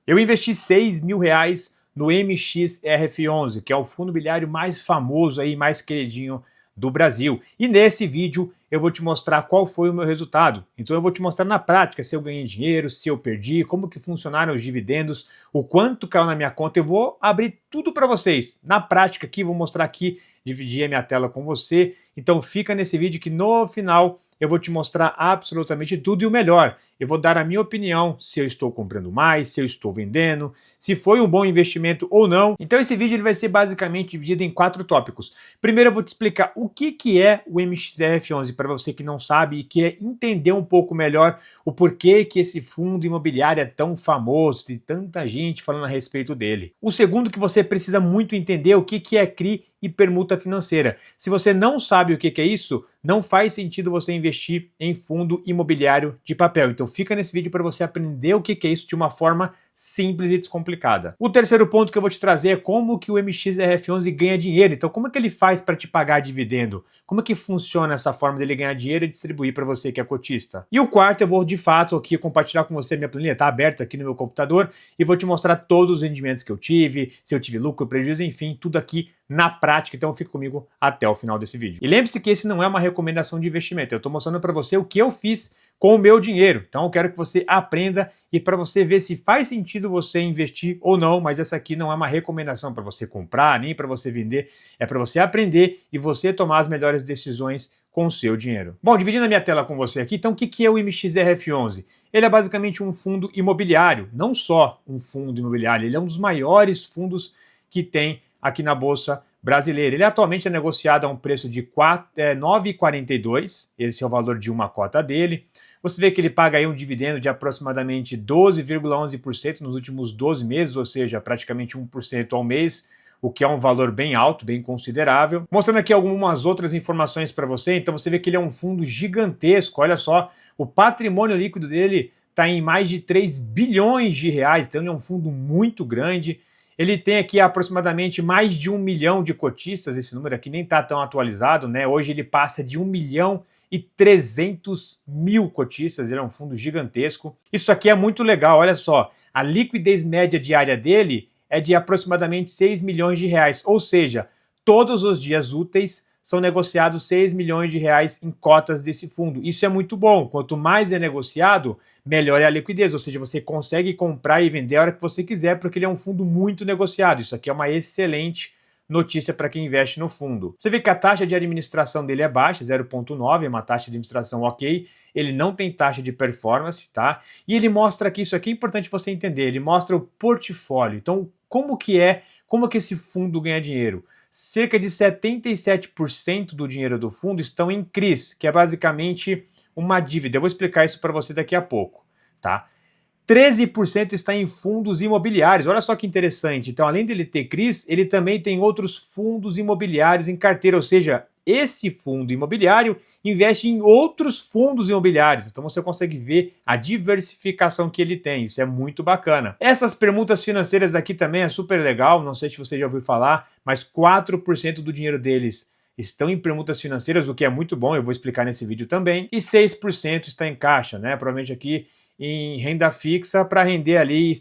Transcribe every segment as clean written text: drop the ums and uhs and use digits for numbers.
Eu investi R$ 6.000 no MXRF11, que é o fundo imobiliário mais famoso aí, mais queridinho do Brasil. E nesse vídeo eu vou te mostrar qual foi o meu resultado. Então eu vou te mostrar na prática se eu ganhei dinheiro, se eu perdi, como que funcionaram os dividendos, o quanto caiu na minha conta. Eu vou abrir tudo para vocês. Na prática aqui, vou mostrar aqui, dividir a minha tela com você. Então fica nesse vídeo que no final eu vou te mostrar absolutamente tudo e o melhor. Eu vou dar a minha opinião se eu estou comprando mais, se eu estou vendendo, se foi um bom investimento ou não. Então esse vídeo ele vai ser basicamente dividido em 4 tópicos. Primeiro eu vou te explicar o que é o MXRF11 para você que não sabe e quer entender um pouco melhor o porquê que esse fundo imobiliário é tão famoso, tem tanta gente falando a respeito dele. O segundo que você precisa muito entender o que é CRI e permuta financeira. Se você não sabe o que é isso, não faz sentido você investir em fundo imobiliário de papel. Então fica nesse vídeo para você aprender o que é isso de uma forma simples e descomplicada. O terceiro ponto que eu vou te trazer é como que o MXRF11 ganha dinheiro. Então como é que ele faz para te pagar dividendo? Como é que funciona essa forma dele ganhar dinheiro e distribuir para você que é cotista? E o quarto, eu vou de fato aqui compartilhar com você minha planilha, está aberta aqui no meu computador e vou te mostrar todos os rendimentos que eu tive, se eu tive lucro, prejuízo, enfim, tudo aqui na prática. Então fica comigo até o final desse vídeo. E lembre-se que esse não é uma recomendação de investimento, eu estou mostrando para você o que eu fiz com o meu dinheiro. Então eu quero que você aprenda e para você ver se faz sentido você investir ou não, mas essa aqui não é uma recomendação para você comprar, nem para você vender, é para você aprender e você tomar as melhores decisões com o seu dinheiro. Bom, dividindo a minha tela com você aqui, então o que é o MXRF11? Ele é basicamente um fundo imobiliário, não só um fundo imobiliário, ele é um dos maiores fundos que tem aqui na Bolsa Brasileira. Ele atualmente é negociado a um preço de R$ 9,42, esse é o valor de uma cota dele. Você vê que ele paga aí um dividendo de aproximadamente 12,11% nos últimos 12 meses, ou seja, praticamente 1% ao mês, o que é um valor bem alto, bem considerável. Mostrando aqui algumas outras informações para você, então você vê que ele é um fundo gigantesco, olha só, o patrimônio líquido dele está em mais de 3 bilhões de reais, então ele é um fundo muito grande. Ele tem aqui aproximadamente mais de 1 milhão de cotistas, esse número aqui nem está tão atualizado, né? Hoje ele passa de 1.300.000 cotistas, ele é um fundo gigantesco. Isso aqui é muito legal, olha só, a liquidez média diária dele é de aproximadamente 6 milhões de reais, ou seja, todos os dias úteis são negociados 6 milhões de reais em cotas desse fundo. Isso é muito bom. Quanto mais é negociado, melhor é a liquidez. Ou seja, você consegue comprar e vender a hora que você quiser, porque ele é um fundo muito negociado. Isso aqui é uma excelente notícia para quem investe no fundo. Você vê que a taxa de administração dele é baixa, 0,9, é uma taxa de administração ok. Ele não tem taxa de performance, tá? E ele mostra aqui, isso aqui é importante você entender, ele mostra o portfólio. Então, como que esse fundo ganha dinheiro? Cerca de 77% do dinheiro do fundo estão em CRIs, que é basicamente uma dívida. Eu vou explicar isso para você daqui a pouco, tá? 13% está em fundos imobiliários. Olha só que interessante. Então, além dele ter CRIs, ele também tem outros fundos imobiliários em carteira, ou seja, esse fundo imobiliário investe em outros fundos imobiliários. Então você consegue ver a diversificação que ele tem. Isso é muito bacana. Essas permutas financeiras aqui também é super legal. Não sei se você já ouviu falar, mas 4% do dinheiro deles estão em permutas financeiras, o que é muito bom. Eu vou explicar nesse vídeo também. E 6% está em caixa, né? Provavelmente aqui em renda fixa para render ali,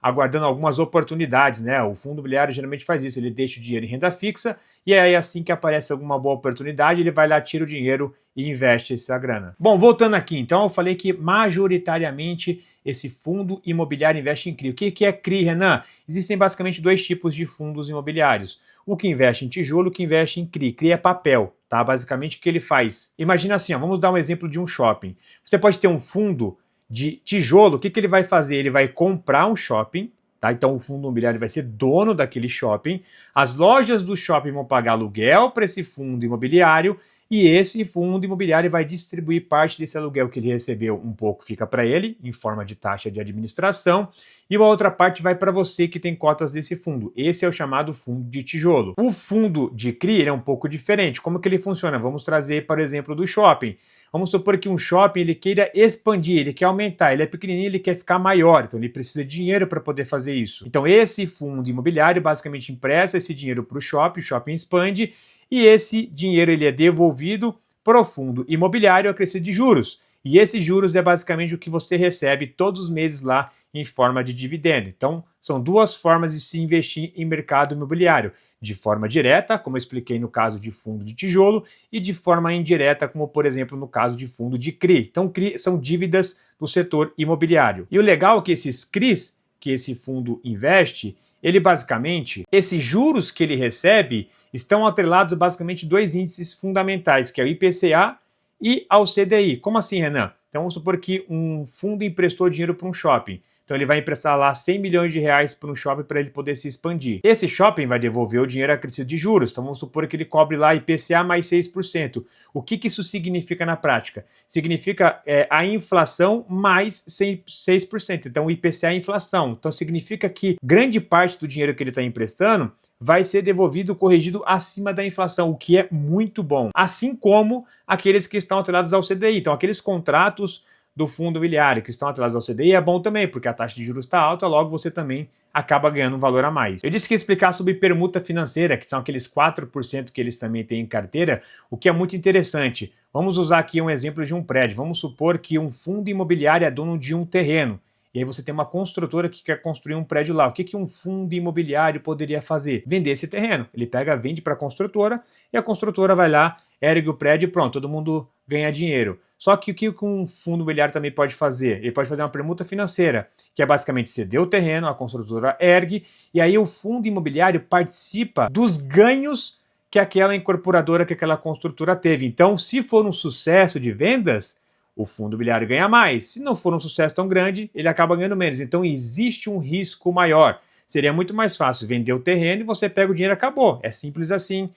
aguardando algumas oportunidades, né? O fundo imobiliário geralmente faz isso, ele deixa o dinheiro em renda fixa e aí assim que aparece alguma boa oportunidade, ele vai lá, tira o dinheiro e investe essa grana. Bom, voltando aqui, então eu falei que majoritariamente esse fundo imobiliário investe em CRI. O que é CRI, Renan? Existem basicamente 2 tipos de fundos imobiliários. O que investe em tijolo, o que investe em CRI. CRI é papel, tá? Basicamente o que ele faz? Imagina assim, ó, vamos dar um exemplo de um shopping. Você pode ter um fundo de tijolo, o que ele vai fazer? Ele vai comprar um shopping, tá? Então o fundo imobiliário vai ser dono daquele shopping, as lojas do shopping vão pagar aluguel para esse fundo imobiliário e esse fundo imobiliário vai distribuir parte desse aluguel que ele recebeu, um pouco fica para ele, em forma de taxa de administração, e uma outra parte vai para você que tem cotas desse fundo. Esse é o chamado fundo de tijolo. O fundo de CRI ele é um pouco diferente. Como que ele funciona? Vamos trazer, por exemplo, do shopping. Vamos supor que um shopping ele queira expandir, ele quer aumentar, ele é pequenininho, ele quer ficar maior, então ele precisa de dinheiro para poder fazer isso. Então esse fundo imobiliário basicamente empresta esse dinheiro para o shopping expande e esse dinheiro ele é devolvido para o fundo imobiliário a crescer de juros. E esses juros é basicamente o que você recebe todos os meses lá em forma de dividendo. Então, são duas formas de se investir em mercado imobiliário. De forma direta, como eu expliquei no caso de fundo de tijolo, e de forma indireta, como por exemplo no caso de fundo de CRI. Então, CRI são dívidas do setor imobiliário. E o legal é que esses CRIs, que esse fundo investe, ele basicamente, esses juros que ele recebe estão atrelados basicamente dois índices fundamentais, que é o IPCA e ao CDI. Como assim, Renan? Então vamos supor que um fundo emprestou dinheiro para um shopping. Então ele vai emprestar lá 100 milhões de reais para um shopping para ele poder se expandir. Esse shopping vai devolver o dinheiro acrescido de juros. Então vamos supor que ele cobre lá IPCA mais 6%. O que isso significa na prática? Significa a inflação mais 6%. Então o IPCA é a inflação. Então significa que grande parte do dinheiro que ele está emprestando vai ser devolvido corrigido acima da inflação, o que é muito bom. Assim como aqueles que estão atrelados ao CDI. Então aqueles contratos do fundo imobiliário que estão atrelados ao CDI é bom também, porque a taxa de juros está alta, logo você também acaba ganhando um valor a mais. Eu disse que ia explicar sobre permuta financeira, que são aqueles 4% que eles também têm em carteira, o que é muito interessante. Vamos usar aqui um exemplo de um prédio. Vamos supor que um fundo imobiliário é dono de um terreno. E aí você tem uma construtora que quer construir um prédio lá. O que um fundo imobiliário poderia fazer? Vender esse terreno. Ele vende para a construtora e a construtora vai lá, ergue o prédio e pronto, todo mundo ganha dinheiro. Só que o que um fundo imobiliário também pode fazer? Ele pode fazer uma permuta financeira, que é basicamente ceder o terreno, a construtora ergue, e aí o fundo imobiliário participa dos ganhos que aquela incorporadora, que aquela construtora teve. Então, se for um sucesso de vendas, o fundo imobiliário ganha mais. Se não for um sucesso tão grande, ele acaba ganhando menos. Então, existe um risco maior. Seria muito mais fácil vender o terreno e você pega o dinheiro e acabou. É simples assim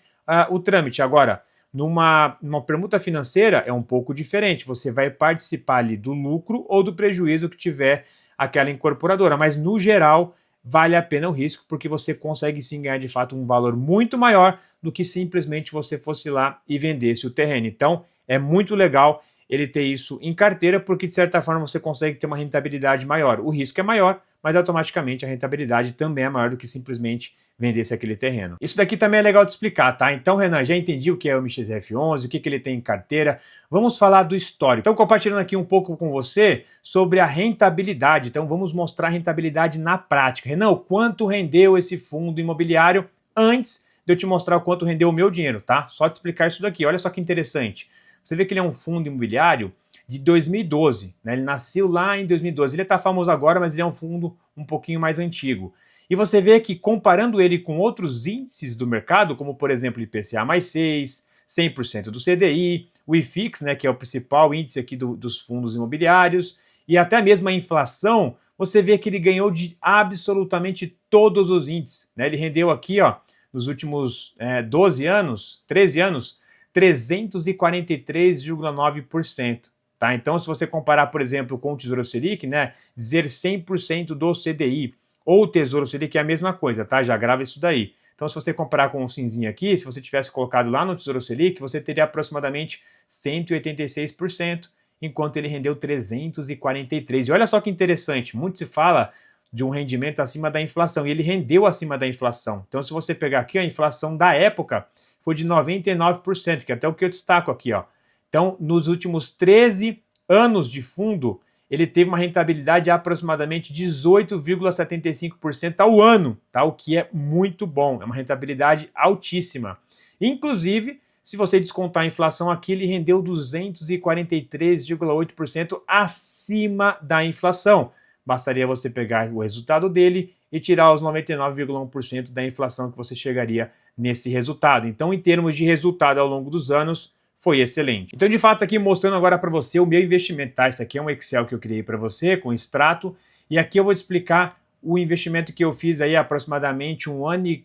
o trâmite. Agora, numa permuta financeira é um pouco diferente. Você vai participar ali do lucro ou do prejuízo que tiver aquela incorporadora. Mas, no geral, vale a pena o risco, porque você consegue sim ganhar de fato um valor muito maior do que simplesmente você fosse lá e vendesse o terreno. Então, é muito legal ele ter isso em carteira, porque de certa forma você consegue ter uma rentabilidade maior. O risco é maior, mas automaticamente a rentabilidade também é maior do que simplesmente vendesse aquele terreno. Isso daqui também é legal de explicar, tá? Então, Renan, já entendi o que é o MXF11, o que ele tem em carteira. Vamos falar do histórico. Então, compartilhando aqui um pouco com você sobre a rentabilidade. Então, vamos mostrar a rentabilidade na prática. Renan, o quanto rendeu esse fundo imobiliário antes de eu te mostrar o quanto rendeu o meu dinheiro, tá? Só te explicar isso daqui. Olha só que interessante. Você vê que ele é um fundo imobiliário de 2012, né? Ele nasceu lá em 2012. Ele está famoso agora, mas ele é um fundo um pouquinho mais antigo. E você vê que comparando ele com outros índices do mercado, como por exemplo o IPCA mais 6, 100% do CDI, o IFIX, né, que é o principal índice aqui dos fundos imobiliários, e até mesmo a inflação, você vê que ele ganhou de absolutamente todos os índices, né? Ele rendeu aqui, ó, nos últimos 12 anos, 13 anos, 343,9%. Tá? Então, se você comparar, por exemplo, com o Tesouro Selic, né, dizer 100% do CDI, ou o Tesouro Selic é a mesma coisa, tá? Já grava isso daí. Então, se você comparar com o cinzinho aqui, se você tivesse colocado lá no Tesouro Selic, você teria aproximadamente 186%, enquanto ele rendeu 343%. E olha só que interessante, muito se fala de um rendimento acima da inflação, e ele rendeu acima da inflação. Então, se você pegar aqui, a inflação da época foi de 99%, que é até o que eu destaco aqui, ó. Então, nos últimos 13 anos de fundo, ele teve uma rentabilidade de aproximadamente 18,75% ao ano, tá? O que é muito bom, é uma rentabilidade altíssima. Inclusive, se você descontar a inflação aqui, ele rendeu 243,8% acima da inflação. Bastaria você pegar o resultado dele e tirar os 99,1% da inflação que você chegaria nesse resultado. Então, em termos de resultado ao longo dos anos, foi excelente. Então, de fato, aqui mostrando agora para você o meu investimento, tá? Isso aqui é um Excel que eu criei para você, com extrato, e aqui eu vou te explicar o investimento que eu fiz aí há aproximadamente um ano e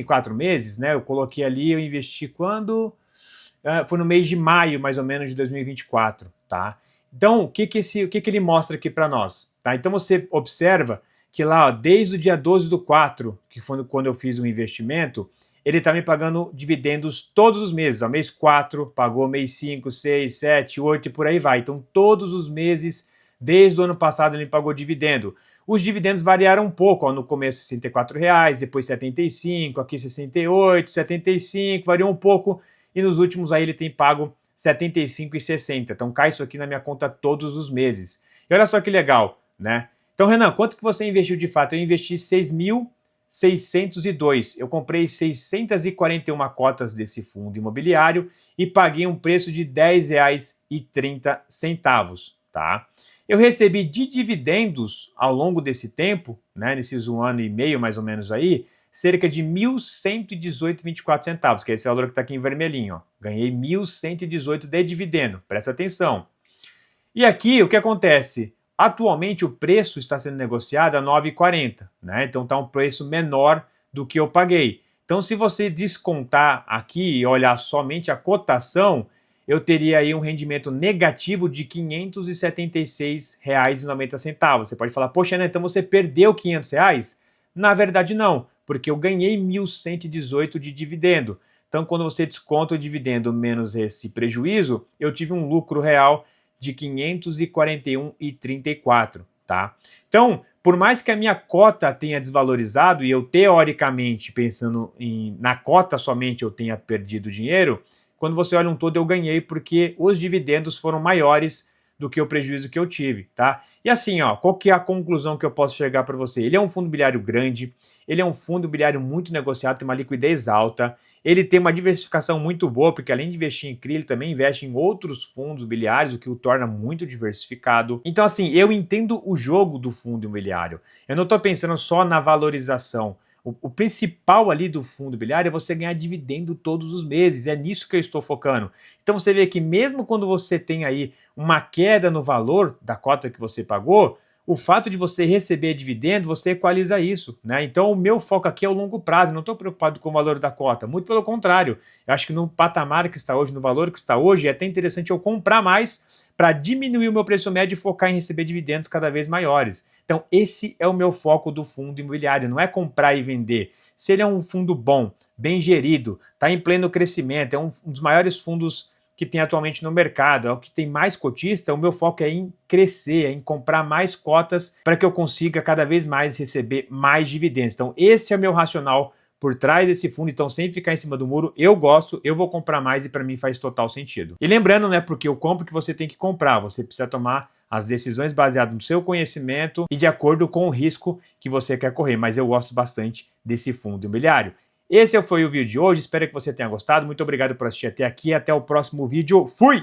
4 meses, né? Eu coloquei ali, eu investi quando? Foi no mês de maio, mais ou menos, de 2024, tá? Então, o que ele mostra aqui para nós? Tá? Então, você observa que lá, ó, desde o dia 12/4, que foi quando eu fiz o investimento, ele está me pagando dividendos todos os meses. Ó, mês 4, pagou mês 5, 6, 7, 8 e por aí vai. Então, todos os meses, desde o ano passado, ele pagou dividendo. Os dividendos variaram um pouco. Ó, no começo, R$ 64, depois 75, aqui 68, 75, variou um pouco. E nos últimos aí ele tem pago 75,60. Então cai isso aqui na minha conta todos os meses. E olha só que legal, né? Então, Renan, quanto que você investiu de fato? Eu investi 6.602. Eu comprei 641 cotas desse fundo imobiliário e paguei um preço de R$ 10,30, tá? Eu recebi de dividendos ao longo desse tempo, né, nesses 1 ano e meio mais ou menos aí, cerca de 1.118,24 centavos, que é esse valor que está aqui em vermelhinho. Ó. Ganhei 1.118 de dividendo, presta atenção. E aqui o que acontece? Atualmente o preço está sendo negociado a R$ 9,40, né? Então está um preço menor do que eu paguei. Então se você descontar aqui e olhar somente a cotação, eu teria aí um rendimento negativo de R$ 576,90. Você pode falar, poxa, né, então você perdeu R$ 500? Na verdade não, porque eu ganhei 1.118 de dividendo. Então quando você desconta o dividendo menos esse prejuízo, eu tive um lucro real de 541,34, tá? Então, por mais que a minha cota tenha desvalorizado e eu teoricamente, pensando na cota somente, eu tenha perdido dinheiro, quando você olha um todo eu ganhei porque os dividendos foram maiores do que o prejuízo que eu tive, tá? E assim, ó, qual que é a conclusão que eu posso chegar para você? Ele é um fundo imobiliário grande, ele é um fundo imobiliário muito negociado, tem uma liquidez alta, ele tem uma diversificação muito boa, porque além de investir em CRI, ele também investe em outros fundos imobiliários, o que o torna muito diversificado. Então, assim, eu entendo o jogo do fundo imobiliário. Eu não estou pensando só na valorização. O principal ali do fundo imobiliário é você ganhar dividendo todos os meses, é nisso que eu estou focando. Então você vê que mesmo quando você tem aí uma queda no valor da cota que você pagou, o fato de você receber dividendo, você equaliza isso, né? Então o meu foco aqui é o longo prazo, não estou preocupado com o valor da cota, muito pelo contrário. Eu acho que no patamar que está hoje, no valor que está hoje, é até interessante eu comprar mais para diminuir o meu preço médio e focar em receber dividendos cada vez maiores. Então esse é o meu foco do fundo imobiliário, não é comprar e vender. Se ele é um fundo bom, bem gerido, está em pleno crescimento, é um dos maiores fundos que tem atualmente no mercado, é o que tem mais cotista, o meu foco é em crescer, é em comprar mais cotas para que eu consiga cada vez mais receber mais dividendos. Então esse é o meu racional por trás desse fundo, então sem ficar em cima do muro, eu gosto, eu vou comprar mais e para mim faz total sentido. E lembrando, né, porque eu compro que você tem que comprar, você precisa tomar as decisões baseadas no seu conhecimento e de acordo com o risco que você quer correr, mas eu gosto bastante desse fundo imobiliário. Esse foi o vídeo de hoje, espero que você tenha gostado, muito obrigado por assistir até aqui, até o próximo vídeo, fui!